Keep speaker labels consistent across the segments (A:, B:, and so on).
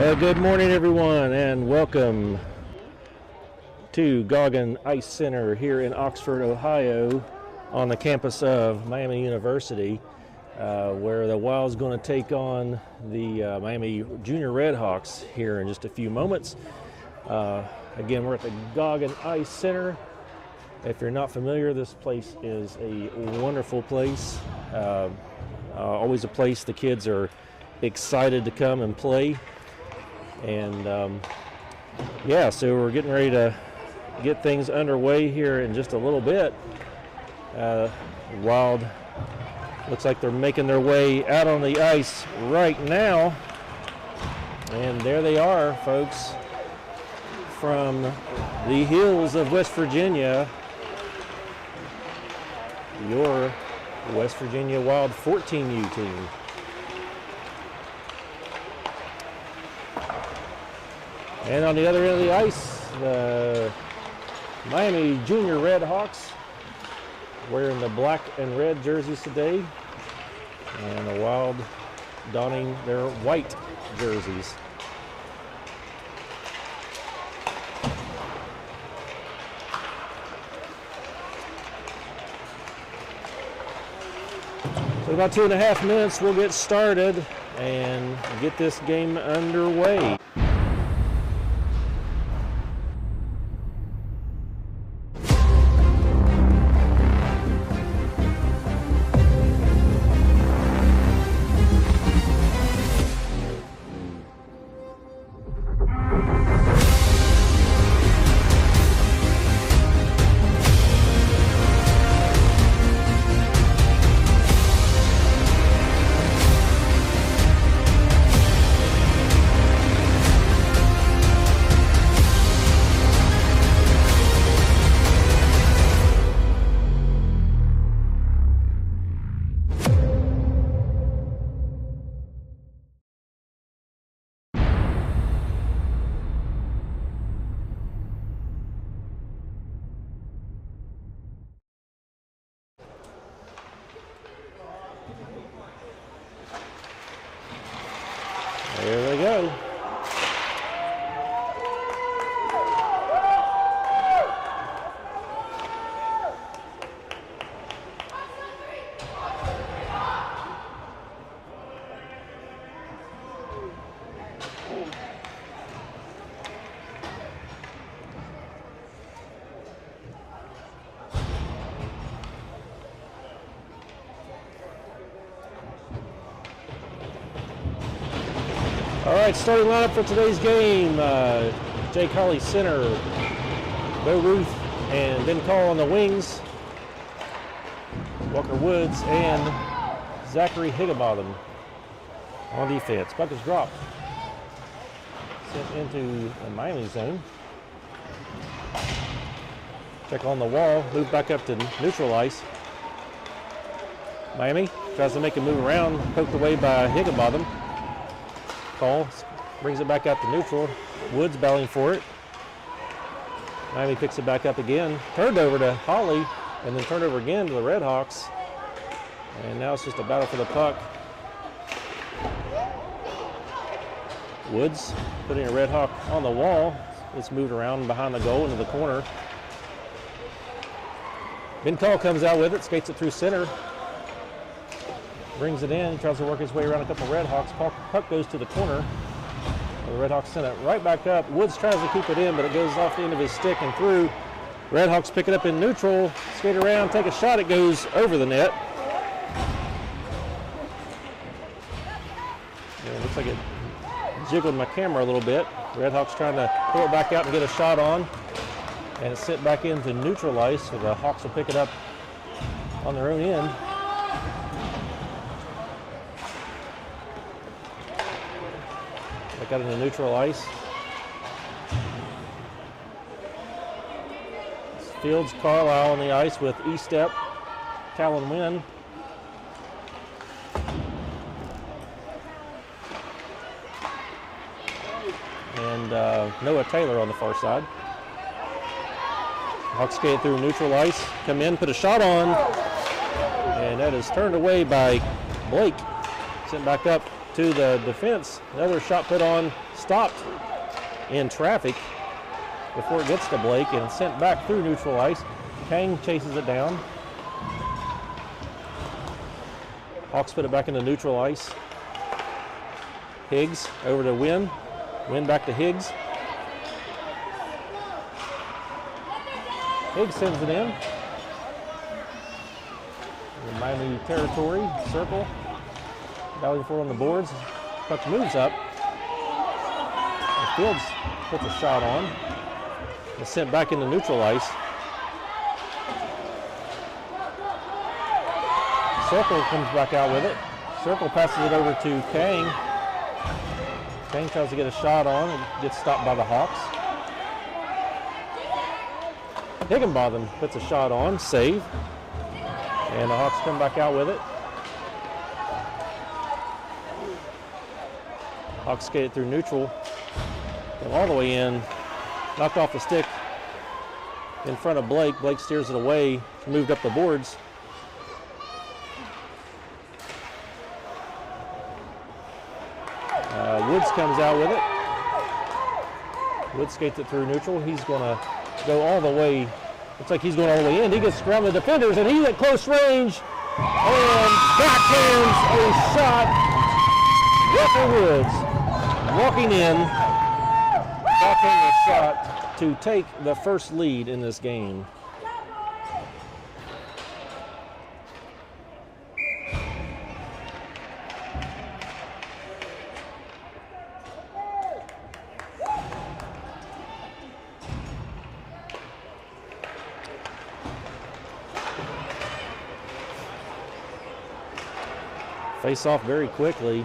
A: Good morning, everyone, and welcome to Goggin Ice Center here in Oxford, Ohio, on the campus of Miami University, where the Wild's going to take on the Miami Junior Redhawks here in just a few moments. Again, we're at the Goggin Ice Center. If you're not familiar, this place is a wonderful place. Always a place the kids are excited to come and play. And yeah, so we're getting ready to get things underway here in just a little bit. Wild looks like they're making their way out on the ice right now. And there they are, folks, from the hills of West Virginia, your West Virginia Wild 14U team. And on the other end of the ice, the Miami Junior Redhawks wearing the black and red jerseys today, and the Wild donning their white jerseys. So in about 2.5 minutes, we'll get started and get this game underway. There they go. All right, starting lineup for today's game. Jake Holly center, Bo Ruth and Ben Call on the wings, Walker Woods and Zachary Higginbotham on defense. Puck is dropped, sent into the Miami zone. Check on the wall, move back up to neutral ice. Miami tries to make a move around, poked away by Higginbotham. Call brings it back out to neutral. Woods battling for it. Miami picks it back up again. Turned over to Holly, and then turned over again to the Redhawks. And now it's just a battle for the puck. Woods putting a Redhawk on the wall. It's moved around behind the goal into the corner. Ben Call comes out with it, skates it through center. Brings it in, tries to work his way around a couple Redhawks. Puck goes to the corner. The Redhawks send it right back up. Woods tries to keep it in, but it goes off the end of his stick and through. Redhawks pick it up in neutral, skate around, take a shot. It goes over the net. And it looks like it jiggled my camera a little bit. Redhawks trying to pull it back out and get a shot on. And it's sent back into neutral ice, so the Hawks will pick it up on their own end. Got into neutral ice. Fields Carlisle on the ice with E-Step, Talon Wynn. And Noah Taylor on the far side. Hawks skate through neutral ice, come in, put a shot on, and that is turned away by Blake. Sent back up to the defense. Another shot put on stopped in traffic before it gets to Blake and sent back through neutral ice. Kang chases it down. Hawks put it back into neutral ice. Higgs over to Wynn. Wynn back to Higgs. Higgs sends it in. In Miami territory, circle. Battling for it on the boards. Puck moves up. And Fields puts a shot on. It's sent back into neutral ice. Circle comes back out with it. Circle passes it over to Kang. Kang tries to get a shot on and gets stopped by the Hawks. Higginbotham puts a shot on, save. And the Hawks come back out with it. Hawks skate it through neutral. Go all the way in. Knocked off the stick in front of Blake. Blake steers it away, moved up the boards. Woods comes out with it. Woods skates it through neutral. He's going to go all the way. Looks like he's going all the way in. He gets around the defenders, and he's at close range. And backhands a shot. Walker Woods walking in, backhand a shot to take the first lead in this game. Face off very quickly.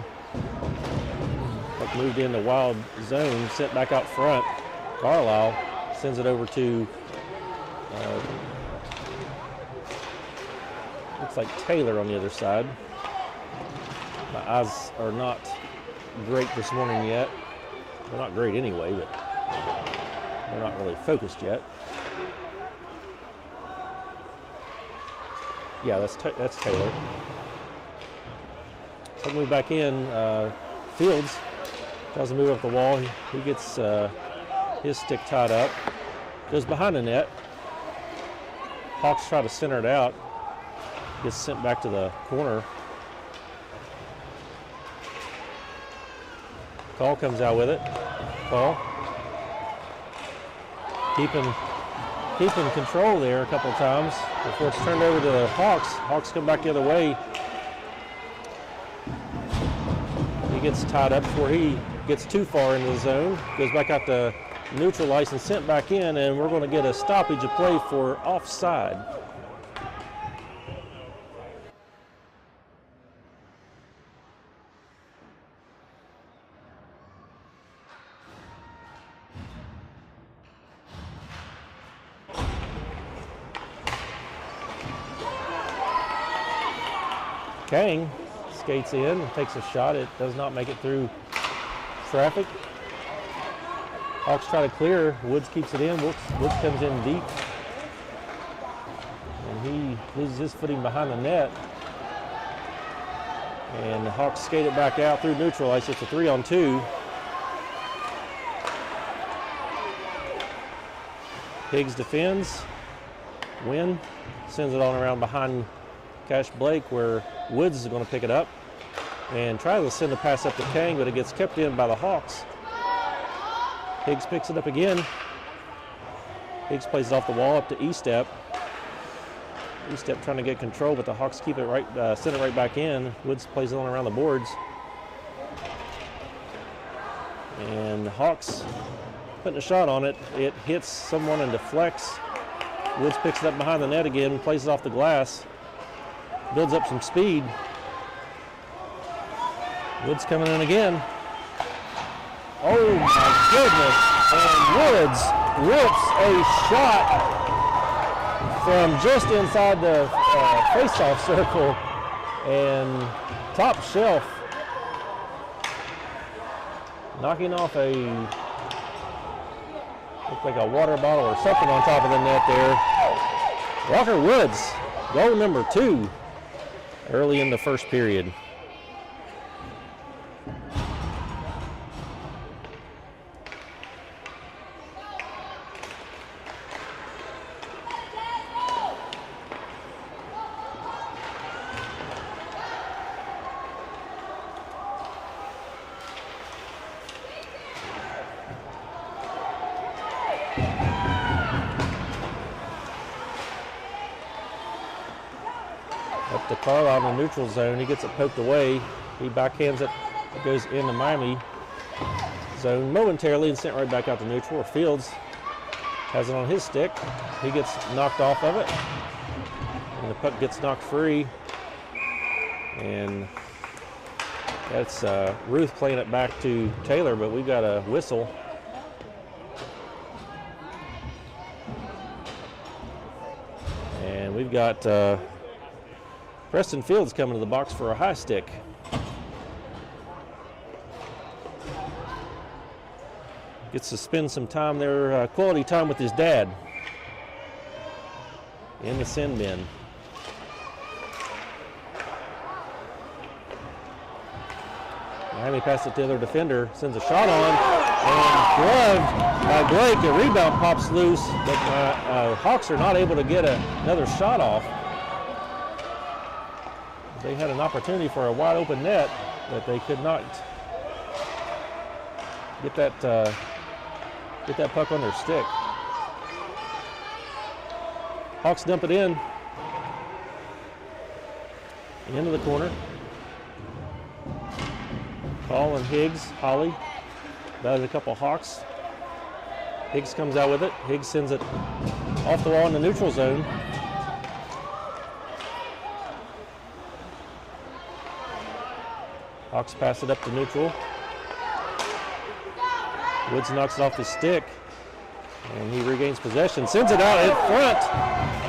A: Puck moved into wild zone, sent back out front. Carlisle sends it over to, looks like Taylor on the other side. My eyes are not great this morning yet. They're not great anyway, but they're not really focused yet. Yeah, that's Taylor. He'll move back in. Fields tries to move up the wall. He gets his stick tied up. Goes behind the net. Hawks try to center it out. Gets sent back to the corner. Call comes out with it. Call. Keeping control there a couple of times before it's turned over to the Hawks. Hawks come back the other way. He gets tied up before he gets too far into the zone. Goes back out to neutral ice and sent back in, and we're going to get a stoppage of play for offside. Kang skates in and takes a shot. It does not make it through traffic. Hawks try to clear. Woods keeps it in. Woods comes in deep. And he loses his footing behind the net. And the Hawks skate it back out through neutral ice. It's a 3-on-2. Higgs defends. Wynn sends it on around behind Cash Blake, where Woods is going to pick it up and try to send a pass up to Kang, but it gets kept in by the Hawks. Higgs picks it up again. Higgs plays it off the wall up to E-Step. E-Step trying to get control, but the Hawks keep it right, send it right back in. Woods plays it on around the boards. And the Hawks putting a shot on it. It hits someone and deflects. Woods picks it up behind the net again, plays it off the glass. Builds up some speed. Woods coming in again. Oh my goodness. And Woods rips a shot from just inside the face-off circle and top shelf. Knocking off looks like a water bottle or something on top of the net there. Walker Woods, goal number 2. Early in the first period. Up to Carlisle in the neutral zone. He gets it poked away. He backhands it. It goes into Miami zone momentarily and sent right back out to neutral. Fields has it on his stick. He gets knocked off of it. And the puck gets knocked free. And that's Ruth playing it back to Taylor, but we got a whistle. And we've got Preston Fields coming to the box for a high stick. Gets to spend some time there, quality time with his dad in the send bin. Miami passes it to the other defender, sends a shot on, and gloved by Blake. A rebound pops loose, but Hawks are not able to get another shot off. They had an opportunity for a wide open net, but they could not get that puck on their stick. Hawks dump it in. Into the corner. Paul and Higgs, Holly. That is a couple Hawks. Higgs comes out with it. Higgs sends it off the wall in the neutral zone. Hawks pass it up to neutral. Woods knocks it off his stick, and he regains possession. Sends it out in front,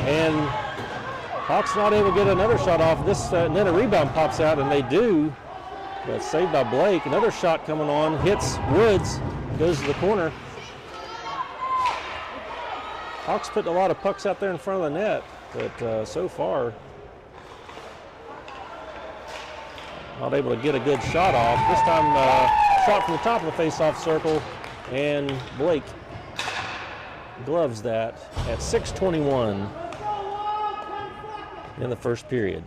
A: and Hawks not able to get another shot off. And then a rebound pops out, and they do. But saved by Blake. Another shot coming on, hits Woods, goes to the corner. Hawks put a lot of pucks out there in front of the net, but so far not able to get a good shot off. This time, shot from the top of the face-off circle, and Blake gloves that at 6:21 in the first period.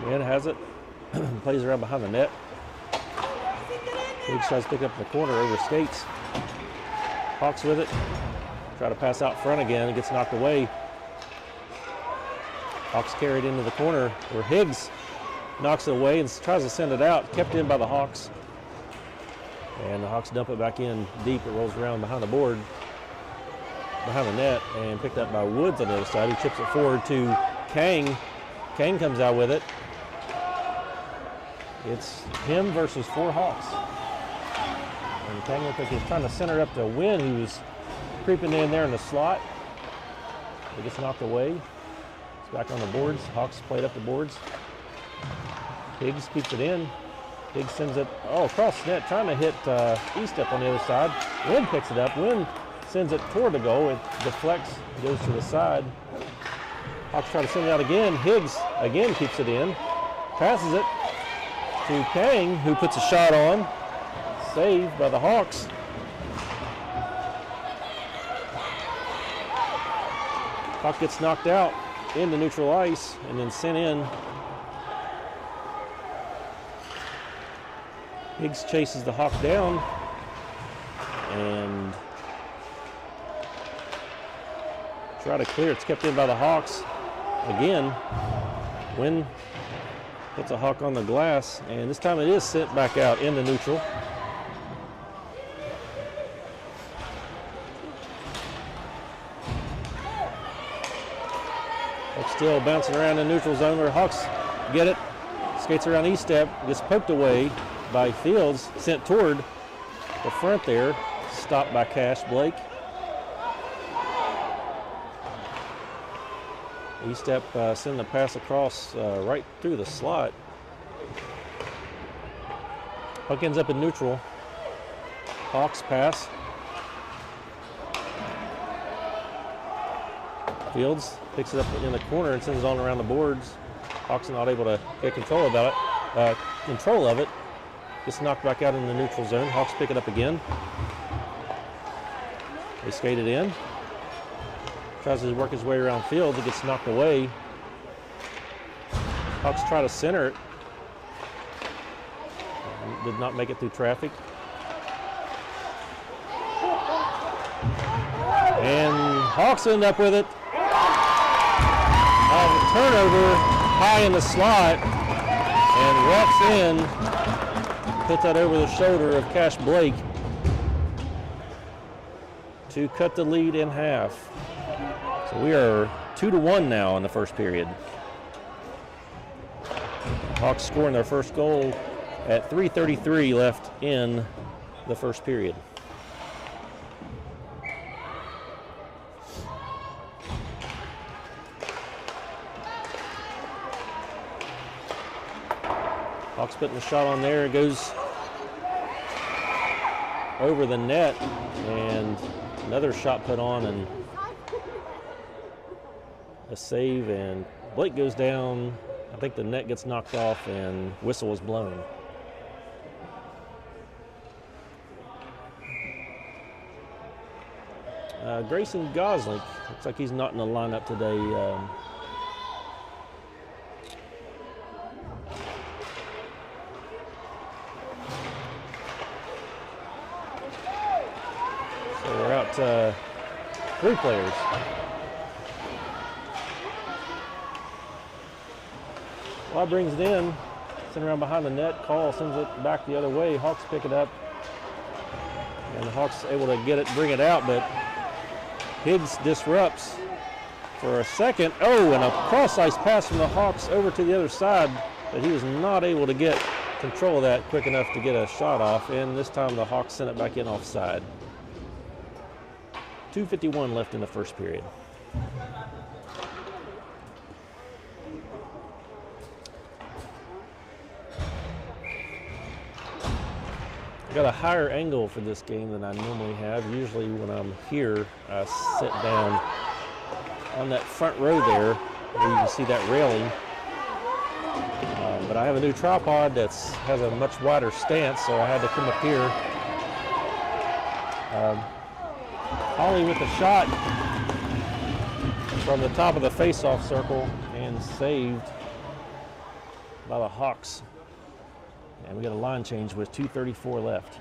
A: Ed has it, plays around behind the net. Higgs tries to pick up in the corner, over skates. Hawks with it, try to pass out front again, it gets knocked away. Hawks carried into the corner where Higgs knocks it away and tries to send it out, kept in by the Hawks. And the Hawks dump it back in deep, it rolls around behind the board, behind the net, and picked up by Woods on the other side. He chips it forward to Kang. Kang comes out with it. It's him versus four Hawks. And Kang looked like he's trying to center up to Wynn, who's creeping in there in the slot. It gets knocked away. It's back on the boards. Hawks played up the boards. Higgs keeps it in. Higgs sends it across the net, trying to hit Estep on the other side. Wynn picks it up. Wynn sends it toward the goal. It deflects, goes to the side. Hawks try to send it out again. Higgs again keeps it in. Passes it to Kang, who puts a shot on. Saved by the Hawks. Puck gets knocked out into neutral ice and then sent in. Higgs chases the Hawk down and try to clear. It's kept in by the Hawks. Again, Wynn puts a Hawk on the glass, and this time it is sent back out into neutral. Hawks still bouncing around in neutral zone where Hawks get it. Skates around Estep, gets poked away by Fields, sent toward the front there. Stopped by Cash Blake. Estep sending the pass across right through the slot. Puck ends up in neutral. Hawks pass. Fields picks it up in the corner and sends it on around the boards. Hawks not able to get control of it. Gets knocked back out in the neutral zone. Hawks pick it up again. They skate it in. Tries to work his way around field. It gets knocked away. Hawks try to center it. Did not make it through traffic. And Hawks end up with it. Turnover high in the slot, and walks in, put that over the shoulder of Cash Blake to cut the lead in half. So we are 2-1 now in the first period. Hawks scoring their first goal at 3:33 left in the first period. Hawks putting the shot on there. It goes over the net, and another shot put on, and a save, and Blake goes down. I think the net gets knocked off, and whistle is blown. Grayson Gosling, looks like he's not in the lineup today. So we're out 3 players. Law brings it in, sitting around behind the net. Call sends it back the other way. Hawks pick it up, and the Hawks able to get it, bring it out, but Higgs disrupts for a second. Oh, and a cross-ice pass from the Hawks over to the other side, but he was not able to get control of that quick enough to get a shot off, and this time the Hawks sent it back in offside. 2:51 left in the first period. Got a higher angle for this game than I normally have. Usually when I'm here, I sit down on that front row there where you can see that railing. But I have a new tripod that has a much wider stance, so I had to come up here. Holly with a shot from the top of the face-off circle and saved by the Hawks. And we got a line change with 2:34 left.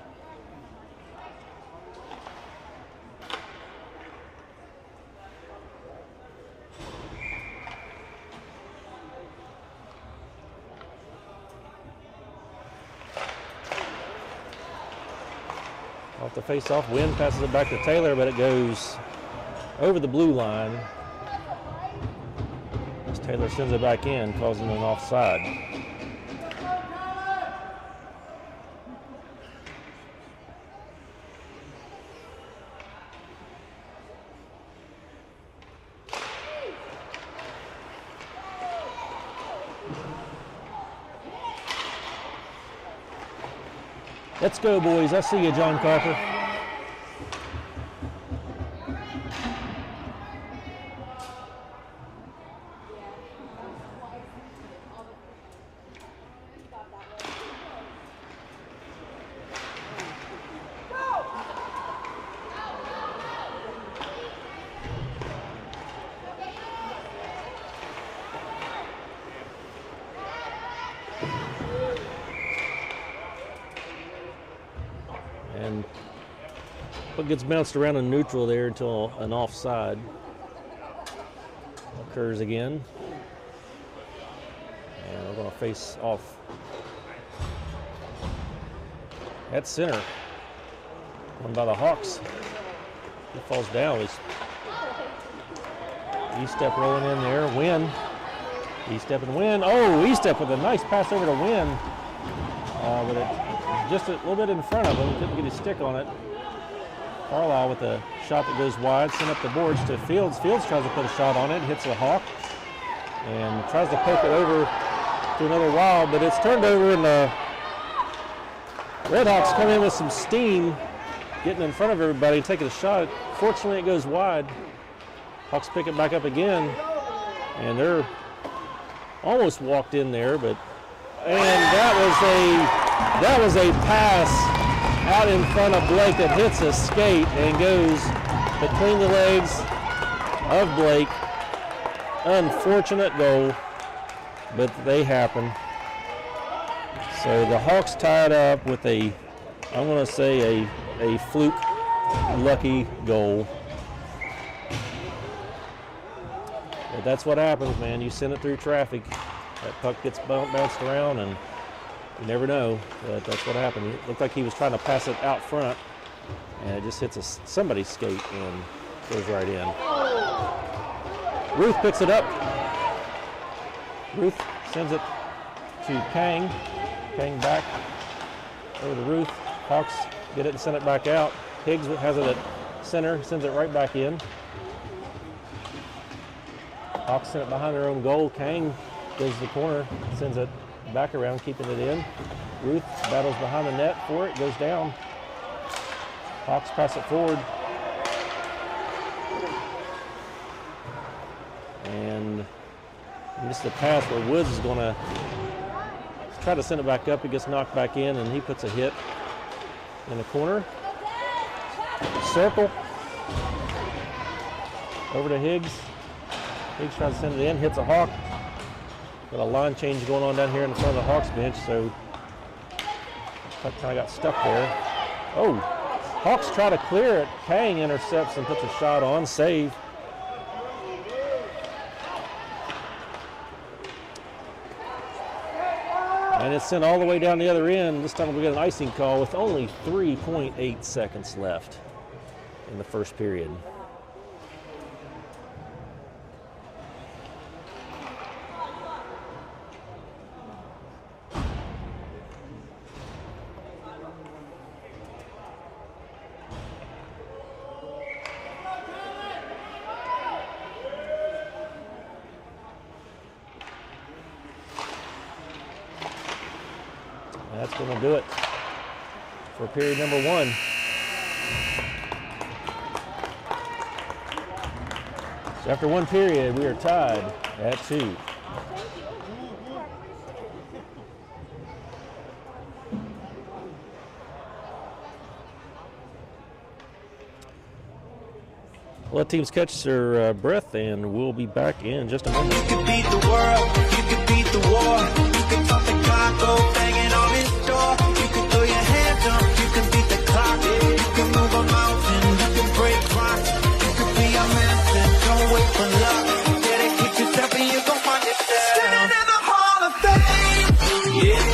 A: Off the face-off, Wynn passes it back to Taylor, but it goes over the blue line as Taylor sends it back in, causing an offside. Let's go, boys. I see you, John Carper. And what gets bounced around in neutral there until an offside occurs again. And we're going to face off at center. One by the Hawks. He falls down. E-step rolling in there. Wynn. E-step and Wynn. Oh, E-step with a nice pass over to Wynn. But it just a little bit in front of him. Couldn't get his stick on it. Carlisle with a shot that goes wide. Sent up the boards to Fields. Fields tries to put a shot on it. Hits the Hawk. And tries to poke it over to another Wild. But it's turned over, and the Redhawks come in with some steam. Getting in front of everybody, taking a shot. Fortunately, it goes wide. Hawks pick it back up again. And they're almost walked in there, but that was a pass out in front of Blake that hits a skate and goes between the legs of Blake. Unfortunate goal, but they happen. So the Hawks tied up with I want to say a fluke lucky goal. But that's what happens, man. You send it through traffic. That puck gets bounced around, and you never know. But that's what happened. It looked like he was trying to pass it out front, and it just hits somebody's skate and goes right in. Ruth picks it up. Ruth sends it to Kang. Kang back over to Ruth. Hawks get it and send it back out. Higgs has it at center, sends it right back in. Hawks send it behind their own goal. Kang goes to the corner, sends it back around, keeping it in. Ruth battles behind the net for it, goes down. Hawks pass it forward. And missed the pass where Woods is going to try to send it back up. It gets knocked back in, and he puts a hit in the corner. Circle over to Higgs. Higgs tries to send it in, hits a Hawk. Got a line change going on down here in the front of the Hawks bench, so puck kind of got stuck there. Oh, Hawks try to clear it. Kang intercepts and puts a shot on, save. And it's sent all the way down the other end. This time we get an icing call with only 3.8 seconds left in the first period. That's going to do it for period number one. So after one period, we are tied at 2. Let teams catch their breath, and we'll be back in just a moment.
B: You can beat the world, you can beat the war. You can talk the clock, go banging on his door. You can throw your hands up, you can beat the clock. You can move a mountain, you can break rocks. You can be a master, don't wait for luck. Dedicate yourself and you're gonna find yourself. Standing in the Hall of Fame, yeah.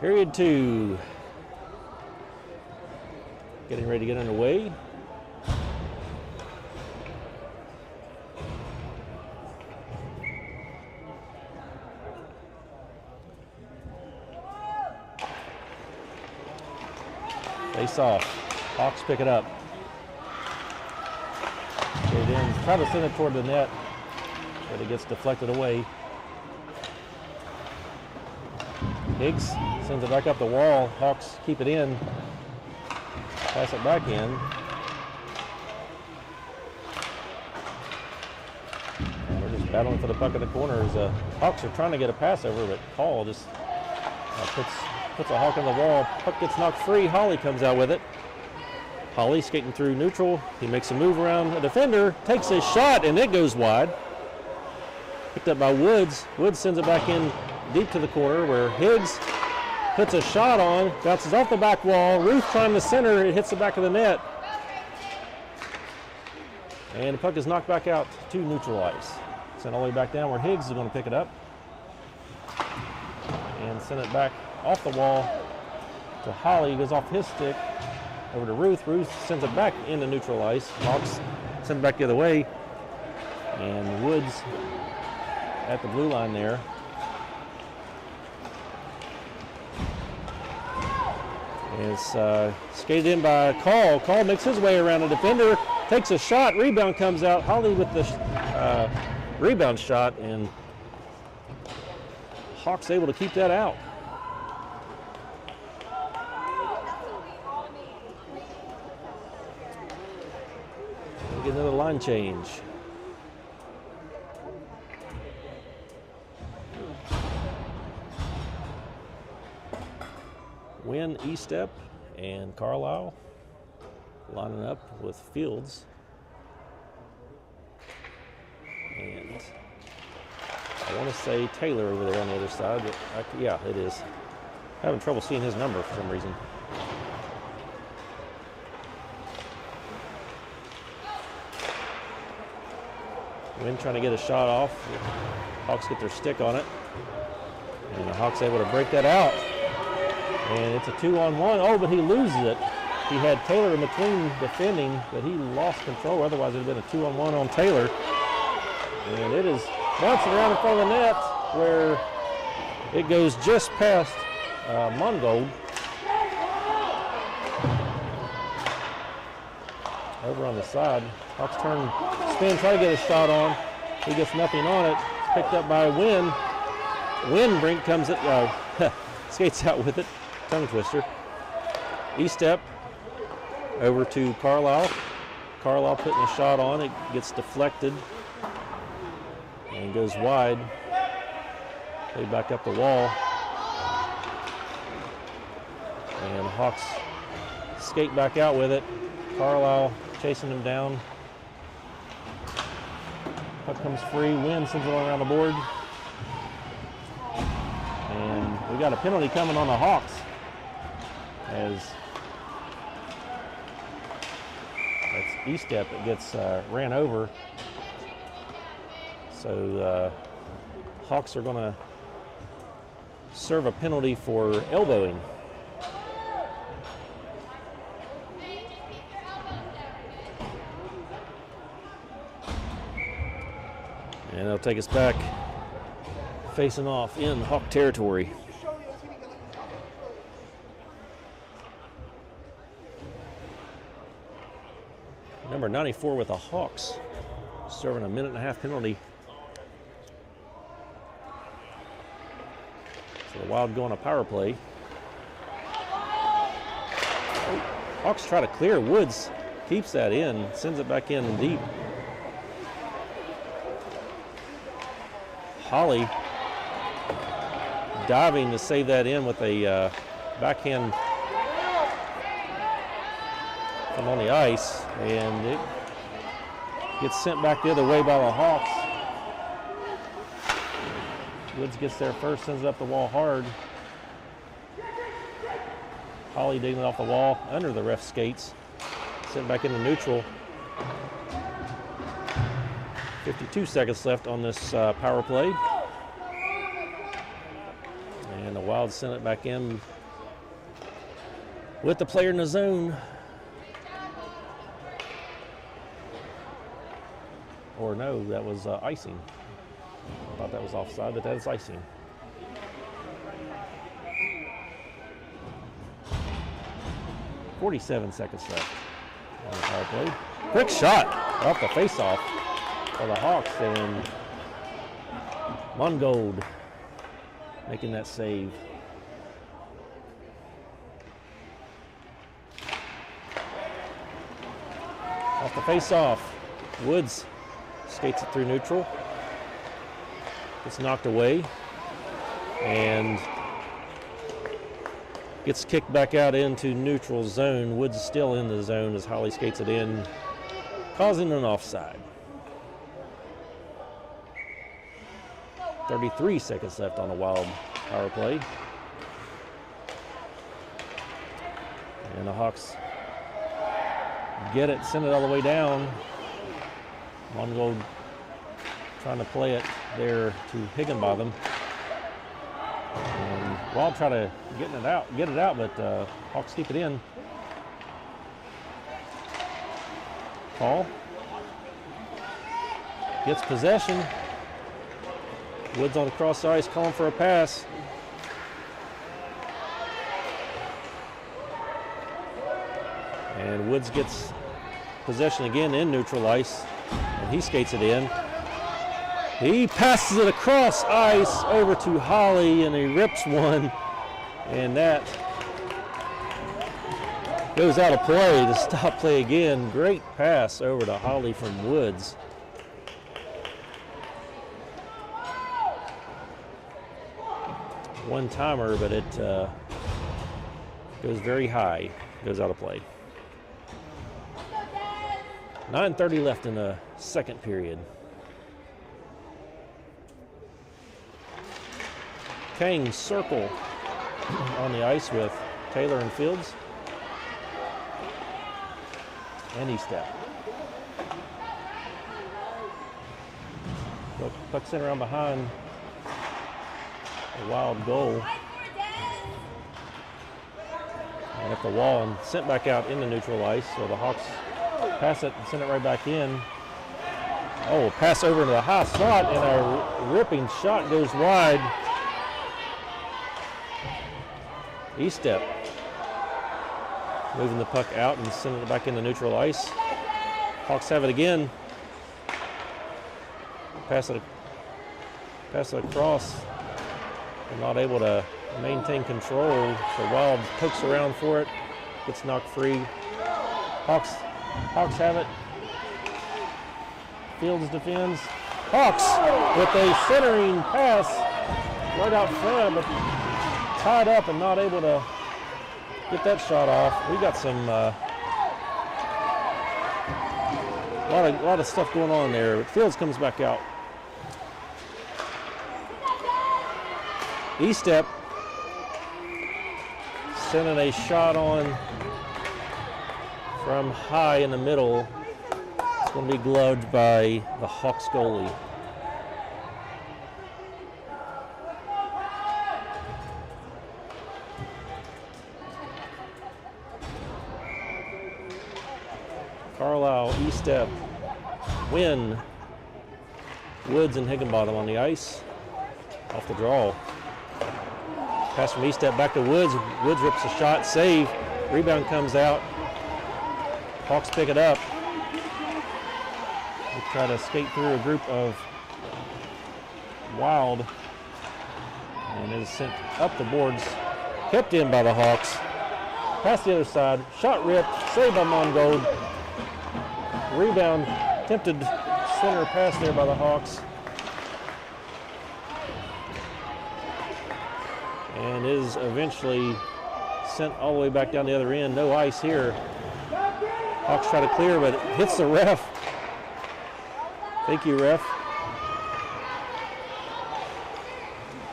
A: Period 2. Getting ready to get underway. Face off. Hawks pick it up. Get it in. Try to send it toward the net, but it gets deflected away. Higgs sends it back up the wall. Hawks keep it in. Pass it back in. And we're just battling for the puck in the corners. Hawks are trying to get a pass over, but Paul just puts a Hawk in the wall. Puck gets knocked free. Holly comes out with it. Holly skating through neutral. He makes a move around a defender, takes a shot, and it goes wide. Picked up by Woods. Woods sends it back in deep to the corner where Higgs puts a shot on, bounces off the back wall. Ruth trying to center, it hits the back of the net. And the puck is knocked back out to neutral ice. Sent all the way back down where Higgs is going to pick it up. And send it back off the wall to Holly. Goes off his stick over to Ruth. Ruth sends it back into neutral ice. Hawks send it back the other way. And Woods at the blue line there. It's skated in by Call. Call makes his way around the defender, takes a shot, rebound comes out. Holly with the rebound shot, and Hawks able to keep that out. get another line change. Wynn, E-Step, and Carlisle lining up with Fields. And I want to say Taylor over there on the other side, but yeah, it is. Having trouble seeing his number for some reason. Wynn trying to get a shot off. Hawks get their stick on it. And the Hawks able to break that out. And it's a 2-on-1. Oh, but he loses it. He had Taylor in between defending, but he lost control. Otherwise, it would have been a 2-on-1 on Taylor. And it is bouncing around in front of the net where it goes just past Mongold. Over on the side. Hawks turn, spin, try to get a shot on. He gets nothing on it. It's picked up by Wynn. Brink comes it, skates out with it. Tongue twister. E-Step over to Carlisle. Carlisle putting a shot on. It gets deflected and goes wide. They back up the wall. And the Hawks skate back out with it. Carlisle chasing them down. Puck comes free. Wynn sends it around the board. And we got a penalty coming on the Hawks as that's E-Step that gets ran over. So Hawks are going to serve a penalty for elbowing. And they'll take us back facing off in Hawk territory. Number 94 with the Hawks, serving a 1.5-minute penalty. So the Wild go on a power play. Hawks try to clear. Woods keeps that in, sends it back in deep. Holly diving to save that in with a backhand from on the ice, and it gets sent back the other way by the Hawks. Woods gets there first, sends it up the wall hard. Holly digging it off the wall under the ref skates, sent back into neutral. 52 seconds left on this power play. And the Wild sent it back in with the player in the zone. Or no, that was icing. I thought that was offside, but that is icing. .47 seconds left on the power play. Quick shot off the face-off for the Hawks, and Mongold making that save. Off the face-off, Woods skates it through neutral. Gets knocked away and gets kicked back out into neutral zone. Woods still in the zone as Holly skates it in, causing an offside. 33 seconds left on the Wild power play. And the Hawks get it, send it all the way down. Mongold trying to play it there to Higginbotham. And Wild try to get it out, but Hawks keep it in. Paul gets possession. Woods on the cross ice calling for a pass. And Woods gets possession again in neutral ice, and he skates it in. He passes it across ice over to Holly, and he rips one, and that Goes out of play to stop play again. Great pass over to Holly from Woods. One timer, but it goes very high. Goes out of play. 9:30 left in the second period. Kang circle on the ice with Taylor and Fields. And he step. Puck sent around behind a Wild goal. And at the wall and sent back out into neutral ice. So the Hawks pass it and send it right back in. Oh, pass over into the high slot and a ripping shot goes wide. E-step. Moving the puck out and sending it back into neutral ice. Hawks have it again. Pass it across. And not able to maintain control. So Wild pokes around for it. Gets knocked free. Hawks have it. Fields defends. Hawks with a centering pass right out front, but tied up and not able to get that shot off. We got some lot of stuff going on there. But Fields comes back out. E-step sending a shot on from high in the middle. It's going to be gloved by the Hawks goalie. Carlisle, E-step, Wynn, Woods and Higginbottom on the ice. Off the draw. Pass from E-step back to Woods. Woods rips a shot, save. Rebound comes out. Hawks pick it up. They try to skate through a group of Wild. And it is sent up the boards. Kept in by the Hawks. Past the other side. Shot ripped. Saved by Mongold. Rebound. Attempted center pass there by the Hawks. And is eventually sent all the way back down the other end. No ice here. Hawks try to clear, but it hits the ref. Thank you, ref.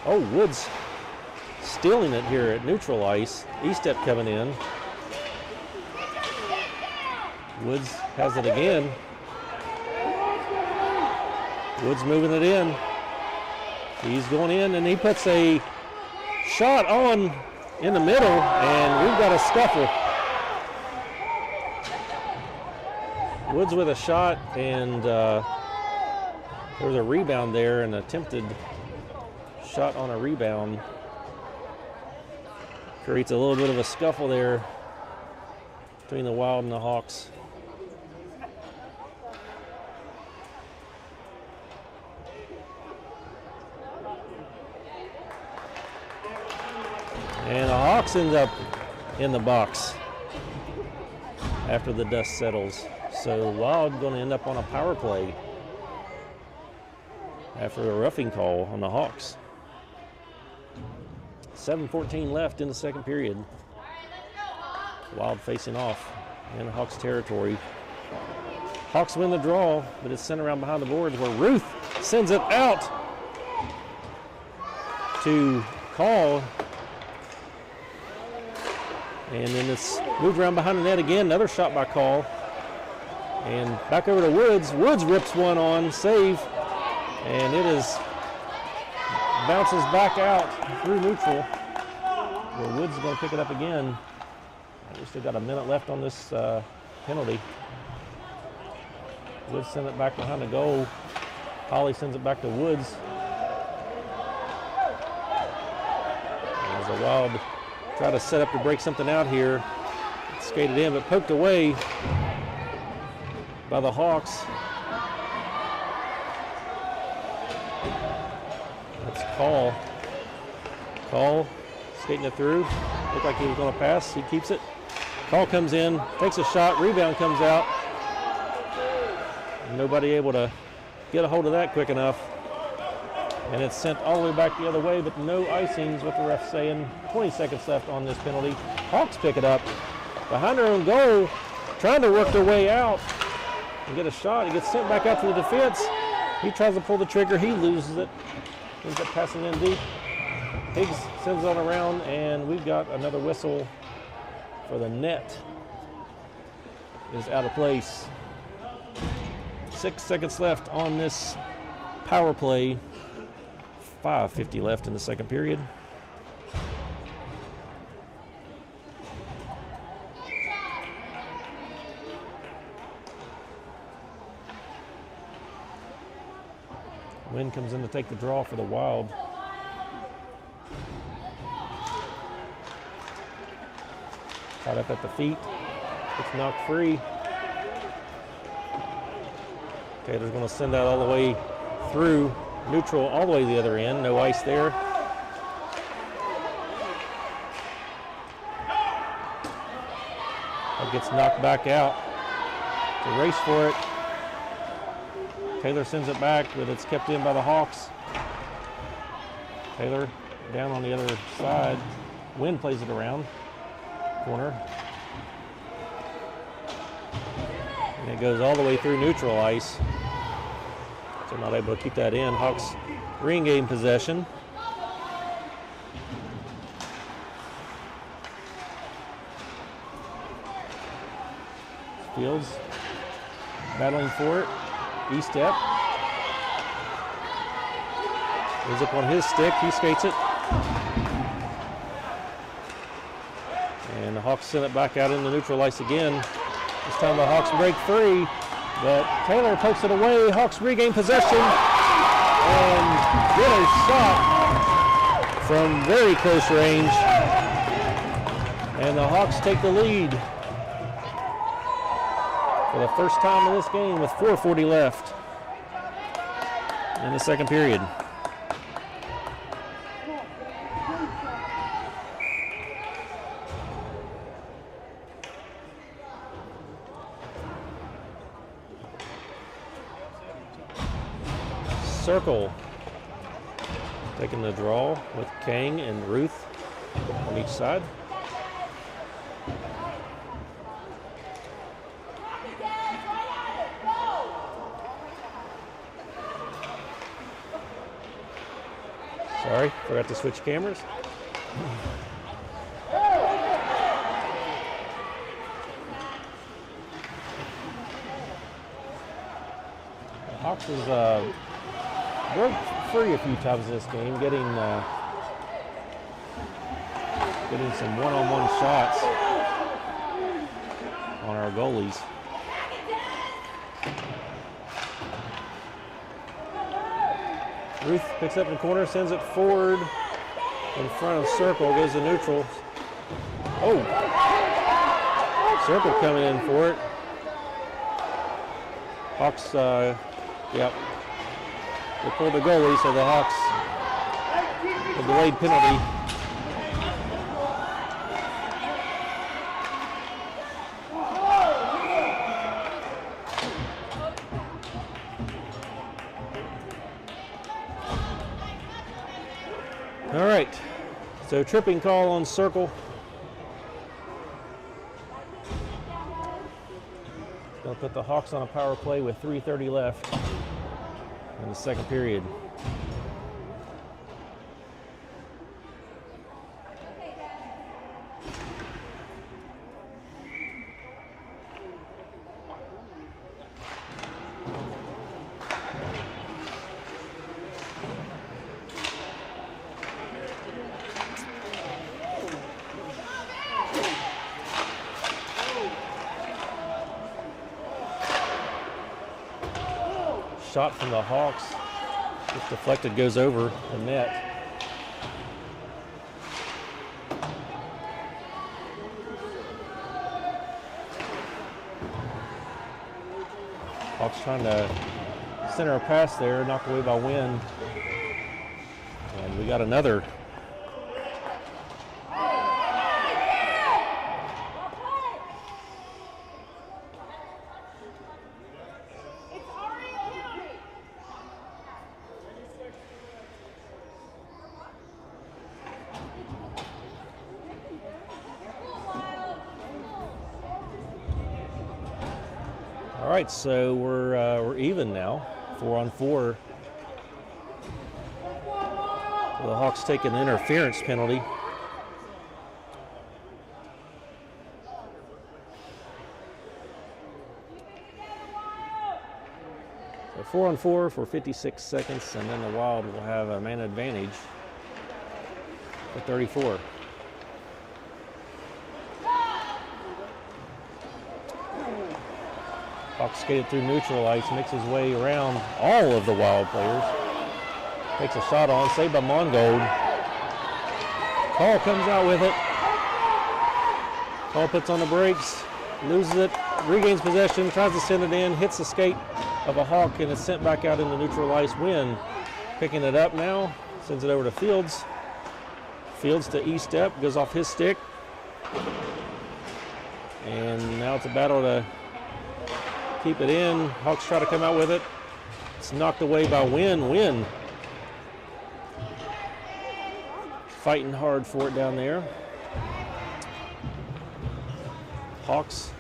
A: Oh, Woods stealing it here at neutral ice. E-step coming in. Woods has it again. Woods moving it in. He's going in, and he puts a shot on in the middle, and we've got a scuffle. Woods with a shot, and there was a rebound there, an attempted shot on a rebound. Creates a little bit of a scuffle there between the Wild and the Hawks. And the Hawks end up in the box after the dust settles. So Wild going to end up on a power play after a roughing call on the Hawks. 7:14 left in the second period. Wild facing off in Hawks territory. Hawks win the draw, but it's sent around behind the boards where Ruth sends it out to Call. And then it's moved around behind the net again. Another shot by Call. And back over to Woods. Woods rips one on, save. And it is bounces back out through neutral. Where Woods is going to pick it up again. We still got a minute left on this penalty. Woods sends it back behind the goal. Holly sends it back to Woods. And as a Wild try to set up to break something out here. It's skated in, but poked away by the Hawks. That's Call. Call skating it through. Looked like he was going to pass. He keeps it. Call comes in, takes a shot, rebound comes out. Nobody able to get a hold of that quick enough. And it's sent all the way back the other way, but no icings, what the ref's saying. 20 seconds left on this penalty. Hawks pick it up behind their own goal, trying to work their way out and get a shot. He gets sent back out to the defense. He tries to pull the trigger, he loses it. Ends up passing in deep. Higgs sends it on around, and we've got another whistle for the net. Is out of place. 6 seconds left on this power play. 5:50 left in the second period. Wind comes in to take the draw for the Wild. Caught up at the feet. It's knocked free. Taylor's going to send that all the way through neutral, all the way to the other end. No ice there. That gets knocked back out. It's a race for it. Taylor sends it back, but it's kept in by the Hawks. Taylor down on the other side. Wind plays it around. Corner. And it goes all the way through neutral ice. So not able to keep that in. Hawks regain possession. Fields battling for it. E-step. Ends up on his stick. He skates it. And the Hawks send it back out into neutral ice again. This time the Hawks break free, but Taylor pokes it away. Hawks regain possession and get a shot from very close range. And the Hawks take the lead for the first time in this game with 4:40 left in the second period. Circle taking the draw with Kang and Ruth on each side. Sorry, forgot to switch cameras. Hawks has broke free a few times in this game, getting some one-on-one shots on our goalies. Ruth picks up in the corner, sends it forward in front of Circle, goes to neutral. Oh! Circle coming in for it. Hawks, yep. They pulled the goalie, so the Hawks, a delayed penalty. All right, so tripping call on Circle. Going to put the Hawks on a power play with 3:30 left in the second period. Shot from the Hawks, just deflected, goes over the net. Hawks trying to center a pass there, knocked away by wind. And we got another. All right, so we're even now, 4-on-4. The Hawks take an interference penalty. So 4-on-4 for 56 seconds, and then the Wild will have a man advantage for 34. Hawks skated through neutral ice, makes his way around all of the Wild players. Takes a shot on, saved by Mongold. Call comes out with it. Call puts on the brakes, loses it, regains possession, tries to send it in, hits the skate of a Hawk, and is sent back out into neutral ice. Wynn picking it up now, sends it over to Fields. Fields to E-step, goes off his stick. And now it's a battle to keep it in. Hawks try to come out with it. It's knocked away by Wynn. Wynn fighting hard for it down there. Hawks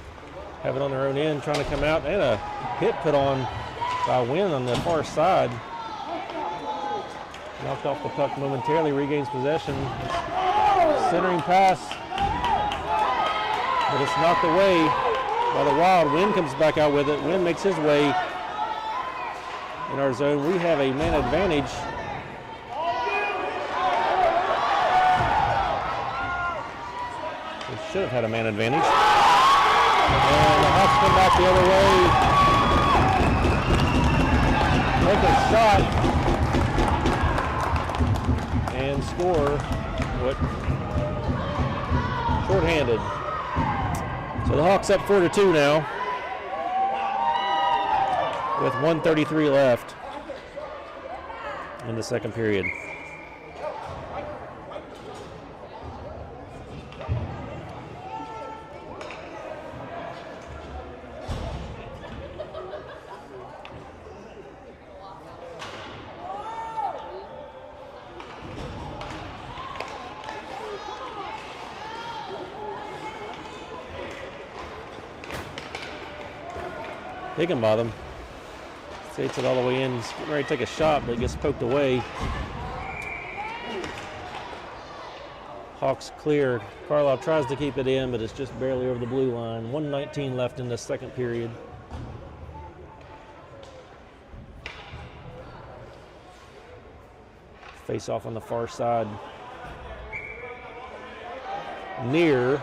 A: have it on their own end, trying to come out, and a hit put on by Wynn on the far side. Knocked off the puck momentarily, regains possession. Centering pass, but it's knocked away by the Wild. Wynn comes back out with it. Wynn makes his way in our zone. We have a man advantage. We should have had a man advantage. And the Hawks come back the other way. Make a shot and score. What? Shorthanded. So the Hawks up 4-2 now with 1:33 left in the second period. Higginbotham takes it all the way in. He's getting ready to take a shot, but it gets poked away. Hawks clear. Carlisle tries to keep it in, but it's just barely over the blue line. 1:19 left in the second period. Face off on the far side. Near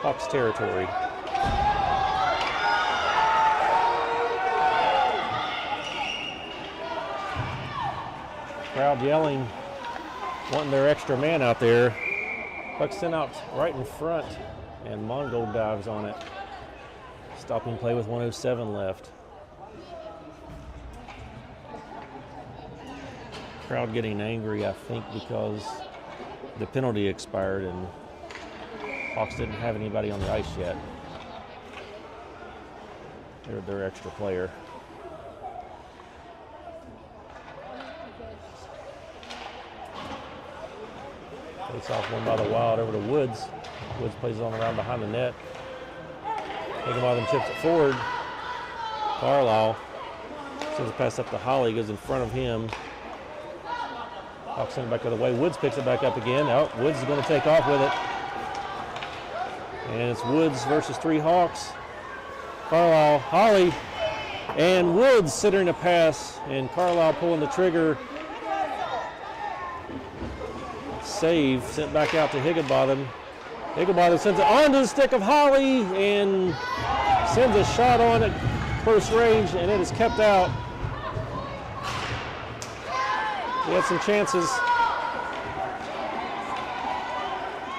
A: Hawks territory. Crowd yelling, wanting their extra man out there. Puck sent out right in front, and Mongold dives on it. Stopping play with 1:07 left. Crowd getting angry, I think, because the penalty expired and Hawks didn't have anybody on the ice yet. They're their extra player. Face off one by the Wild over to Woods. Woods plays on around behind the net. Higginbotham chips it forward. Carlisle sends a pass up to Holly, goes in front of him. Hawks send it back the other way. Woods picks it back up again. Oh, Woods is going to take off with it. And it's Woods versus 3 Hawks. Carlisle, Holly, and Woods centering a pass, and Carlisle pulling the trigger. Save, sent back out to Higginbotham. Higginbotham sends it onto the stick of Holly and sends a shot on at close range, and it is kept out. He had some chances.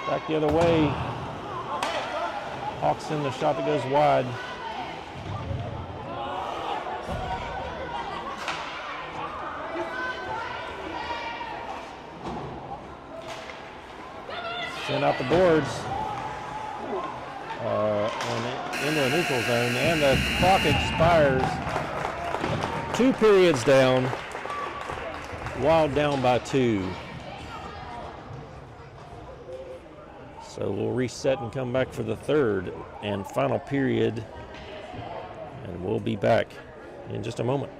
A: Back the other way. Hawks in the shot that goes wide. Send out the boards and into a neutral zone, and the clock expires. 2 periods down. Wild down by 2. So we'll reset and come back for the third and final period And we'll be back in just a moment.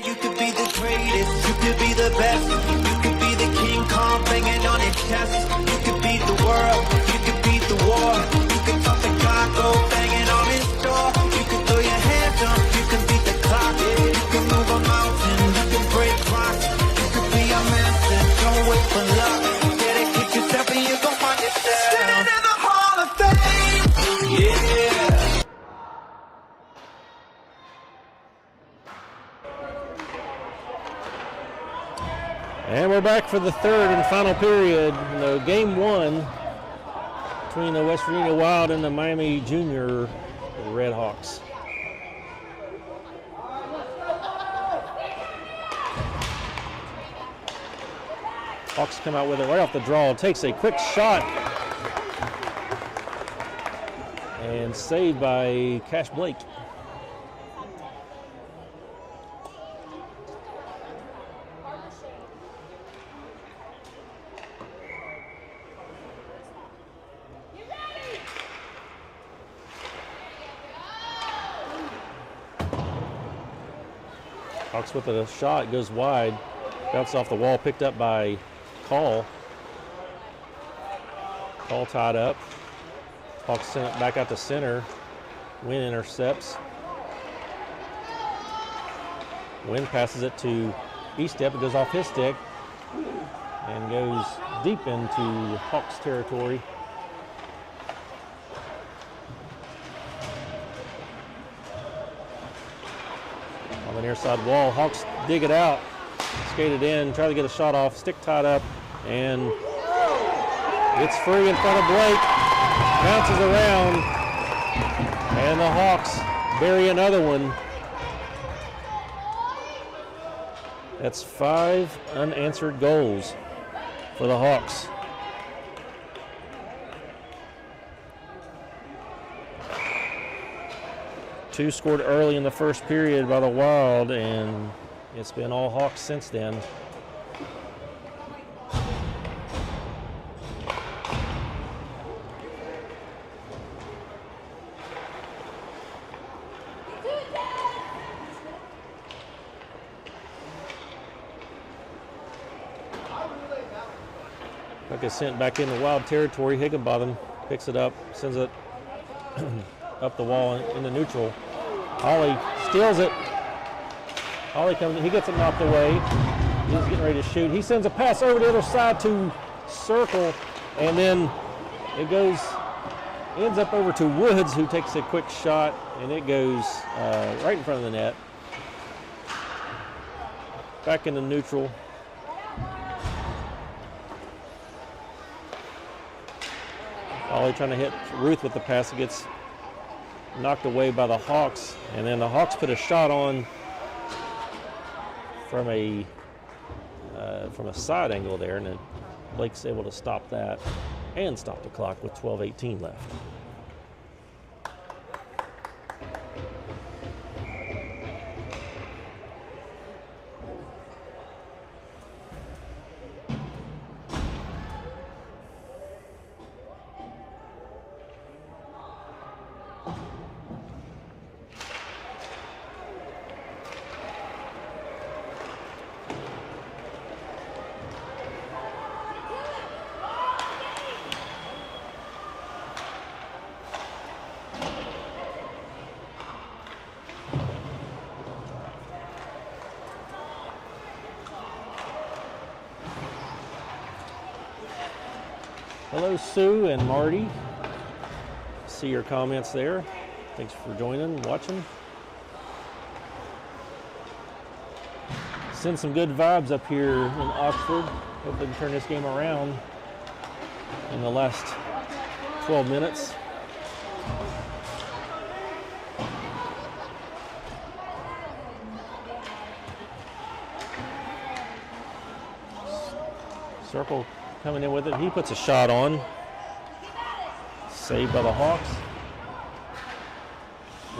B: You could be the greatest, you could be the best. You could be the King Kong banging on his chest. You could beat the world, you could beat the war. You could stop the clock, go banging on his door. You could throw your hands up, you can beat the clock. You can move a mountain, you can break rocks. You could be a master, don't wait for luck. Dedicate yourself and you gon' find yourself. Stand in the Hall of Fame, yeah.
A: And we're back for the third and final period. Game one between the West Virginia Wild and the Miami Junior Redhawks. Hawks come out with it right off the draw. Takes a quick shot. And saved by Cash Blake. Hawks with a shot, goes wide, bounces off the wall, picked up by Call. Call tied up. Hawks sent it back out to center. Wynn intercepts. Wynn passes it to Estep. It goes off his stick and goes deep into Hawks territory. On the near side wall, Hawks dig it out, skate it in, try to get a shot off, stick tied up, and it's free in front of Blake, bounces around, and the Hawks bury another one. That's 5 unanswered goals for the Hawks. Two scored early in the first period by the Wild, and it's been all Hawks since then. Puck is sent back into Wild territory. Higginbotham picks it up, sends it up the wall into neutral. Ollie steals it. Ollie comes in, he gets it knocked away. He's getting ready to shoot. He sends a pass over the other side to Circle, and then it ends up over to Woods, who takes a quick shot, and it goes right in front of the net. Back into neutral. Ollie trying to hit Ruth with the pass. It gets knocked away by the Hawks, and then the Hawks put a shot on from a side angle there, and then Blake's able to stop that and stop the clock with 12:18 left. Hello, Sue and Marty. See your comments there. Thanks for joining, watching. Send some good vibes up here in Oxford. Hope they can turn this game around in the last 12 minutes. Circle coming in with it. He puts a shot on. Saved by the Hawks.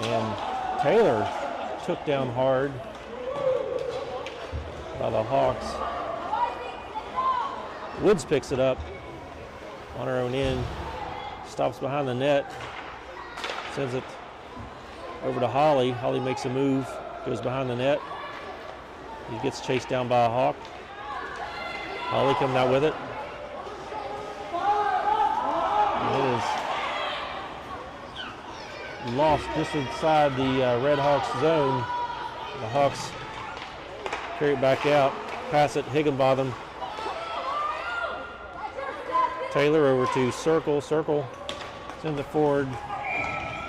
A: And Taylor took down hard by the Hawks. Woods picks it up on her own end, stops behind the net, sends it over to Holly. Holly makes a move, goes behind the net. He gets chased down by a Hawk. Holly coming out with it. And it is lost just inside the Redhawks zone. The Hawks carry it back out, pass it, Higginbotham. Taylor over to Circle. Circle sends it forward.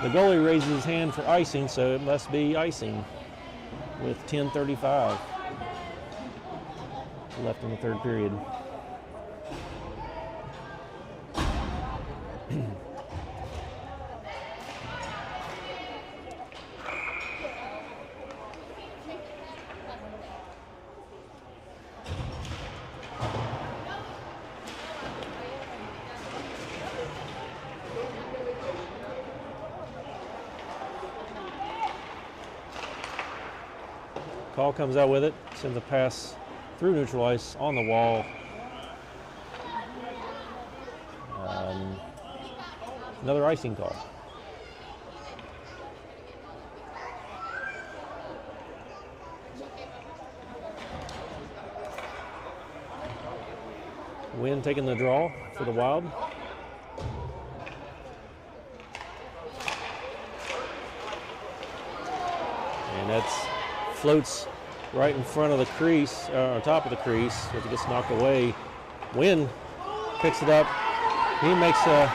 A: The goalie raises his hand for icing, so it must be icing with 10:35 left in the third period. Call comes out with it, sends a pass through neutral ice on the wall. Another icing call. Wynn taking the draw for the Wild. And that's floats right in front of the crease, on top of the crease, as it gets knocked away. Wynn picks it up. He makes a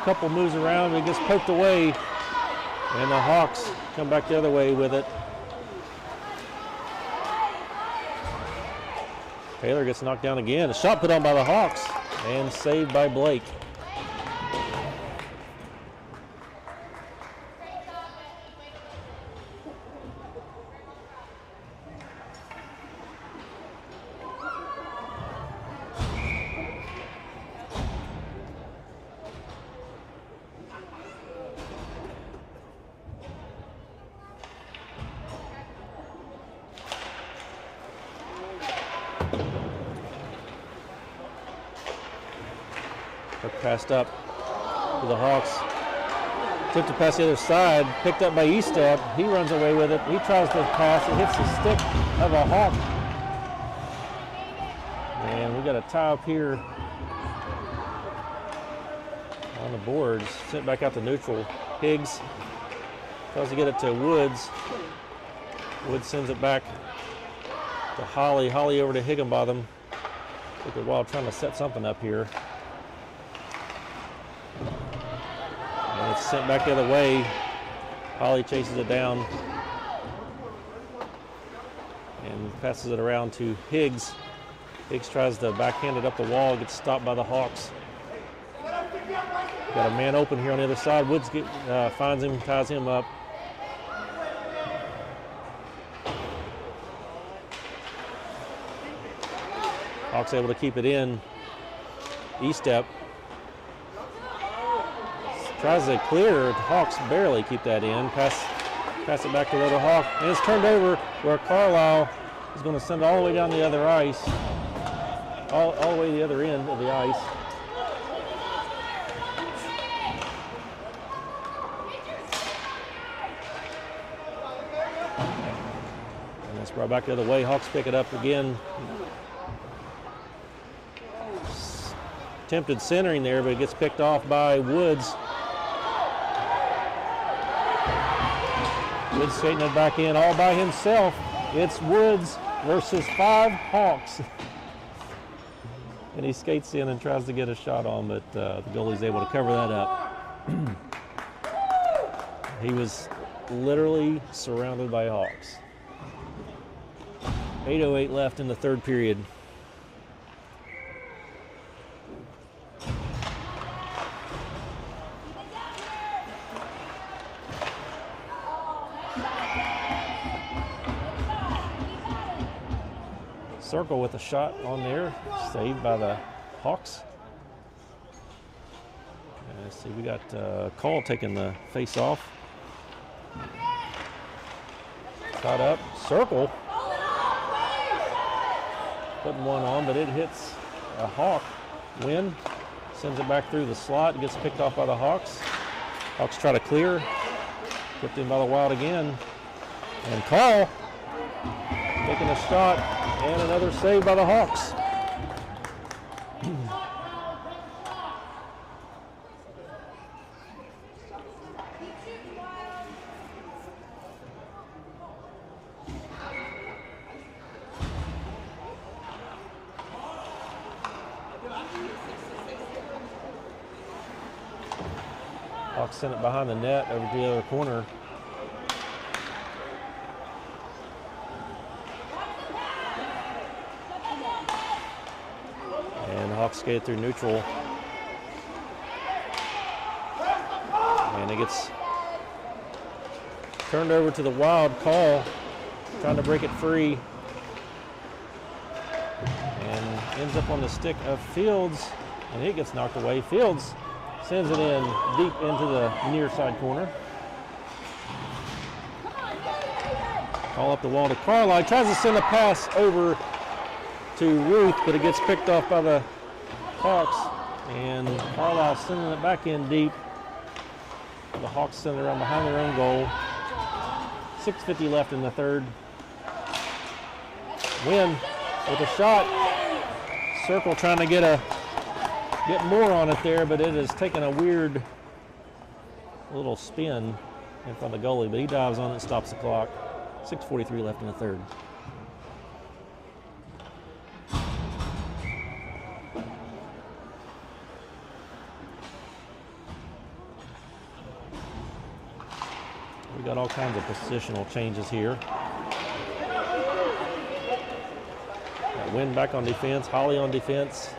A: couple moves around, and it gets poked away, and the Hawks come back the other way with it. Taylor gets knocked down again. A shot put on by the Hawks, and saved by Blake. Passed up to the Hawks. Tipped to pass the other side. Picked up by Estep. He runs away with it. He tries to pass. It hits the stick of a Hawk. And we got a tie up here on the boards. Sent back out to neutral. Higgs tries to get it to Woods. Woods sends it back to Holly. Holly over to Higginbotham. Took a while trying to set something up here. And it's sent back the other way. Holly chases it down and passes it around to Higgs. Higgs tries to backhand it up the wall, gets stopped by the Hawks. Got a man open here on the other side. Woods finds him, ties him up. Hawks able to keep it in. Estep tries to clear. Hawks barely keep that in. Pass it back to the other Hawk. And it's turned over where Carlisle is going to send it all the way down the other ice. All the way to the other end of the ice. And it's brought back the other way. Hawks pick it up again. Attempted centering there, but it gets picked off by Woods. Woods skating it back in all by himself. It's Woods versus 5 Hawks. And he skates in and tries to get a shot on, but the goalie's able to cover that up. He was literally surrounded by Hawks. 8:08 left in the third period. Circle with a shot on there, saved by the Hawks. Let's see, we got Call taking the face off. Shot up, circle. Putting one on, but it hits a Hawk. Win sends it back through the slot. It gets picked off by the Hawks. Hawks try to clear. Tipped in by the Wild again. And Carl taking a shot and another save by the Hawks. Hawks sent it behind the net over to the other corner. And the Hawks skate through neutral. And it gets turned over to the Wild. Call trying to break it free. And ends up on the stick of Fields. And it gets knocked away. Fields sends it in deep into the near side corner. Call up the wall to Carlisle. Tries to send a pass over to Ruth, but it gets picked off by the Hawks. And Carlisle sending it back in deep. The Hawks send it around behind their own goal. 6:50 left in the third. Win with a shot. Circle trying to get more on it there, but it has taken a weird little spin in front of the goalie, but he dives on it and stops the clock. 6:43 left in the third. We got all kinds of positional changes here. Got Wynn back on defense, Holly on defense.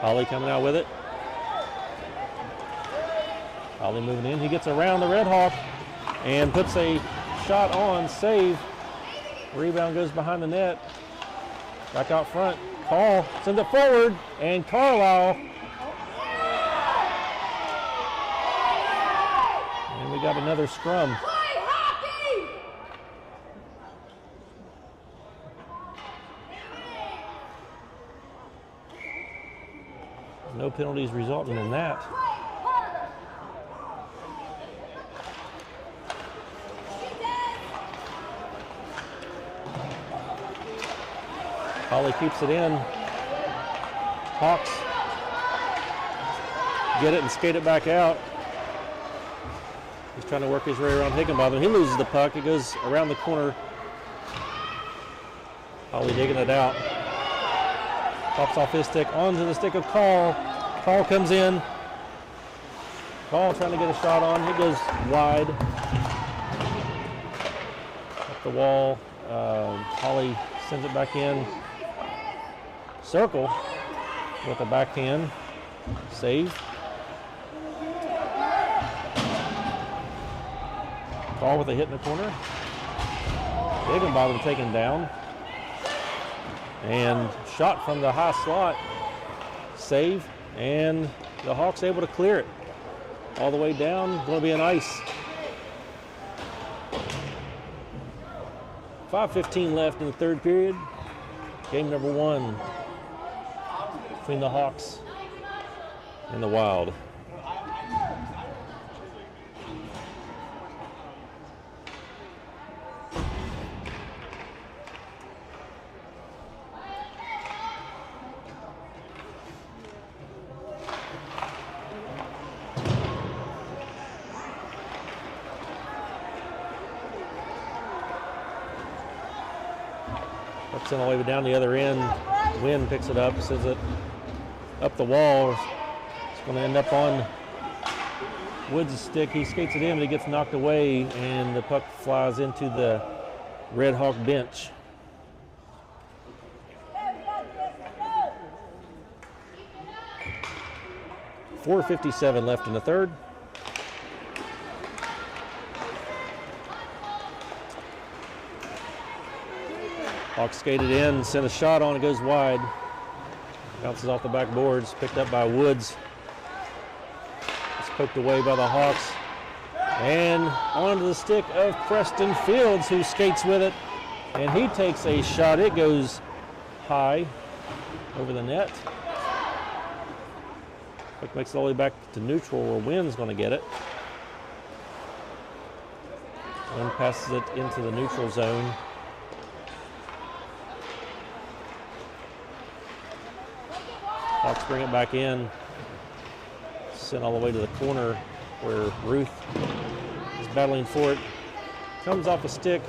A: Holly coming out with it. Holly moving in. He gets around the Redhawk and puts a shot on, save. Rebound goes behind the net. Back out front. Call sends it forward, and Carlisle. And we got another scrum. No penalties resulting in that. Holly keeps it in. Hawks get it and skate it back out. He's trying to work his way around Higginbotham. He loses the puck. It goes around the corner. Holly digging it out. Pops off his stick onto the stick of Call. Call comes in. Call trying to get a shot on. It goes wide. Up the wall. Holly sends it back in. Circle with a backhand. Save. Call with a hit in the corner. Higginbotham taken down. And shot from the high slot. Save. And the Hawks able to clear it. All the way down. Going to be an ice. 5:15 left in the third period. Game number one between the Hawks and the Wild. All the way down the other end. Wynn picks it up, sends it up the wall. It's going to end up on Woods' stick. He skates it in, but he gets knocked away, and the puck flies into the Redhawk bench. .457 left in the third. Hawks skated in, sent a shot on, it goes wide. Bounces off the backboards, picked up by Woods. It's poked away by the Hawks. And onto the stick of Preston Fields, who skates with it. And he takes a shot. It goes high over the net. Puck makes it all the way back to neutral where Wynn's going to get it. Wynn passes it into the neutral zone. Hawks bring it back in. Sent all the way to the corner where Ruth is battling for it. Comes off a stick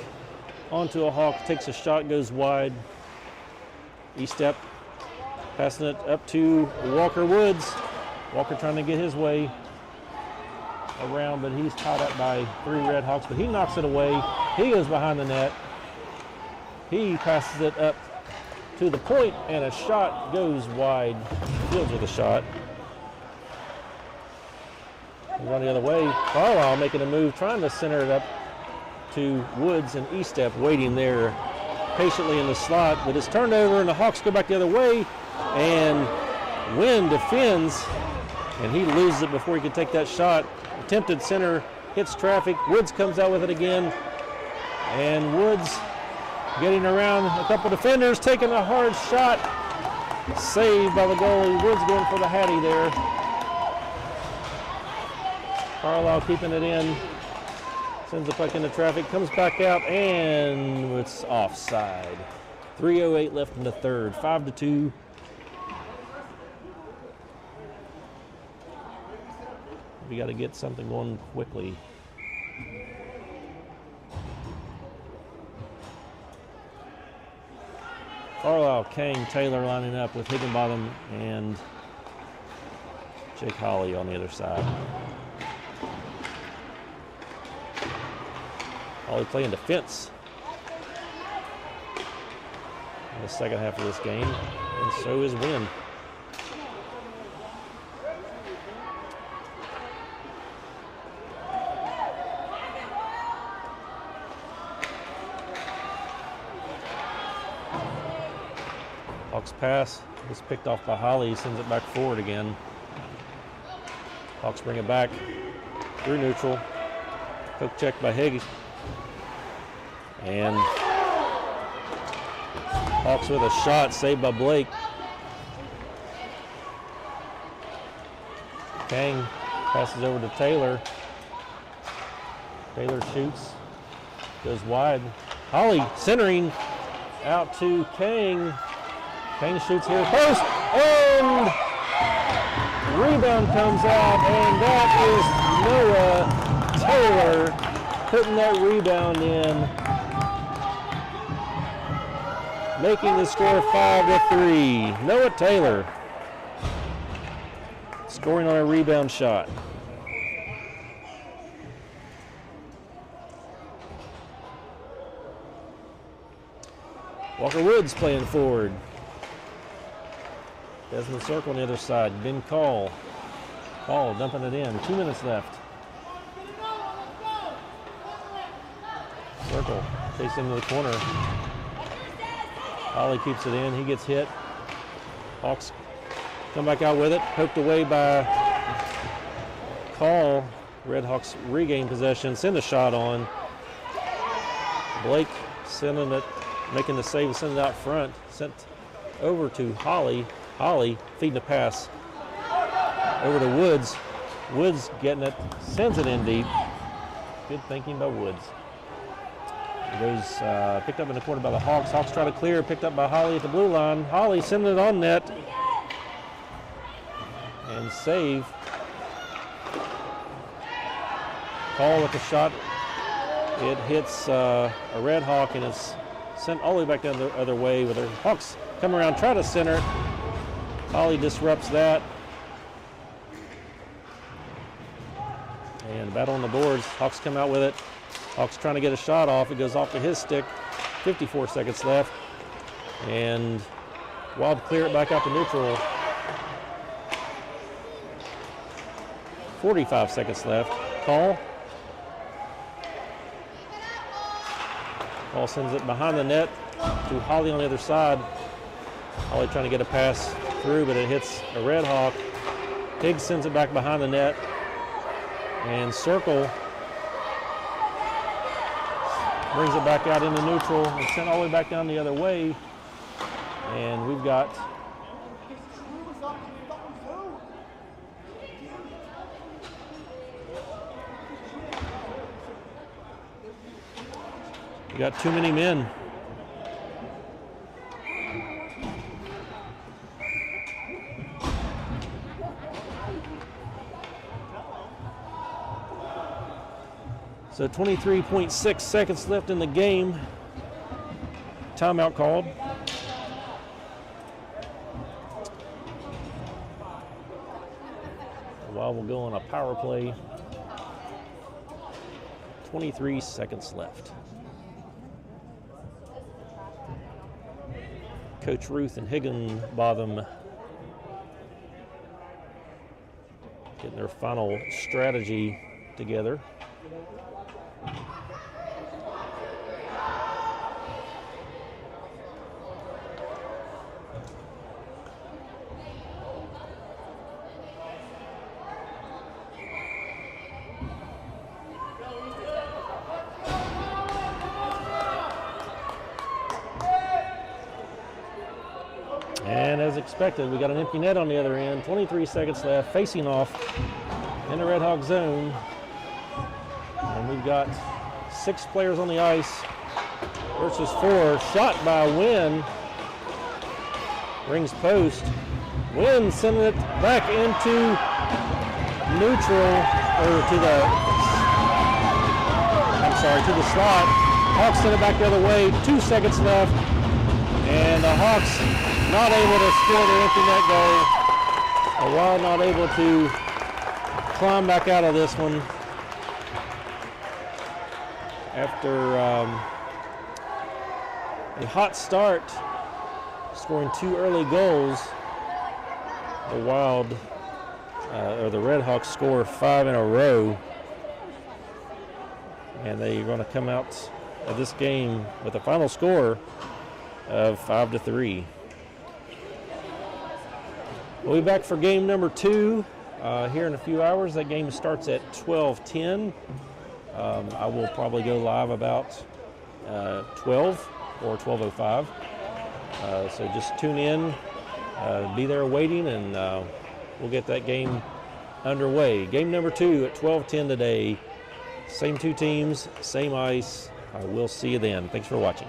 A: onto a Hawk, takes a shot, goes wide. E-step, passing it up to Walker Woods. Walker trying to get his way around, but he's tied up by 3 Redhawks, but he knocks it away. He goes behind the net. He passes it up to the point, and a shot goes wide. Fields with a shot. Run the other way. Carlisle making a move, trying to center it up to Woods, and E-step waiting there patiently in the slot, but it's turned over, and the Hawks go back the other way, and Wynn defends, and he loses it before he can take that shot. Attempted center, hits traffic. Woods comes out with it again, and Woods getting around a couple defenders, taking a hard shot. Saved by the goalie. Woods going for the Hattie there. Carlisle keeping it in. Sends the puck into traffic, comes back out, and it's offside. 3:08 left in the third, 5-2. We got to get something going quickly. Carlisle, Kane, Taylor lining up with Higginbottom and Jake Holly on the other side. Holly playing defense in the second half of this game, and so is Wynn. Hawks pass is picked off by Holly, sends it back forward again. Hawks bring it back through neutral. Poke check by Higgs. And Hawks with a shot, saved by Blake. Kang passes over to Taylor. Taylor shoots, goes wide. Holly centering out to Kang. Kang shoots here, post, and rebound comes out, and that is Noah Taylor putting that rebound in, making the score 5-3. Noah Taylor scoring on a rebound shot. Walker Woods playing forward. Desmond Circle on the other side. Ben Call dumping it in. 2 minutes left. Circle chasing into the corner. Holly keeps it in. He gets hit. Hawks come back out with it. Poked away by Call. Redhawks regain possession. Send a shot on. Blake sending it, making the save and sending it out front. Sent over to Holly. Holly feeding the pass over to Woods. Woods getting it, sends it in deep. Good thinking by Woods. It goes picked up in the corner by the Hawks. Hawks try to clear, picked up by Holly at the blue line. Holly sending it on net. And save. Call with the shot. It hits a Red Hawk, and it's sent all the way back the other way with the Hawks come around, try to center it. Holly disrupts that. And battle on the boards. Hawks come out with it. Hawks trying to get a shot off. It goes off to his stick. 54 seconds left. And Wild clear it back out to neutral. 45 seconds left. Call sends it behind the net to Holly on the other side. Holly trying to get a pass through, but it hits a Red Hawk. Higgs sends it back behind the net. And Circle brings it back out into neutral and sent all the way back down the other way. And we've got too many men. So 23.6 seconds left in the game. Timeout called. While we'll go on a power play. 23 seconds left. Coach Ruth and Higginbotham getting their final strategy together. And as expected, we got an empty net on the other end. 23 seconds left, facing off in the Redhawk zone. And we've got 6 players on the ice versus 4. Shot by Wynn. Rings post. Wynn sending it back into neutral, or to the slot. Hawks send it back the other way. 2 seconds left. And the Hawks not able to score the empty net goal. The Wild not able to climb back out of this one after a hot start, scoring 2 early goals. The Wild, or the Redhawks, score 5 in a row, and they're going to come out of this game with a final score of 5-3. We'll be back for game number 2 here in a few hours. That game starts at 12:10. I will probably go live about 12 or 12:05. So just tune in, be there waiting, and we'll get that game underway. Game number 2 at 12:10 today. Same 2 teams, same ice. We'll see you then. Thanks for watching.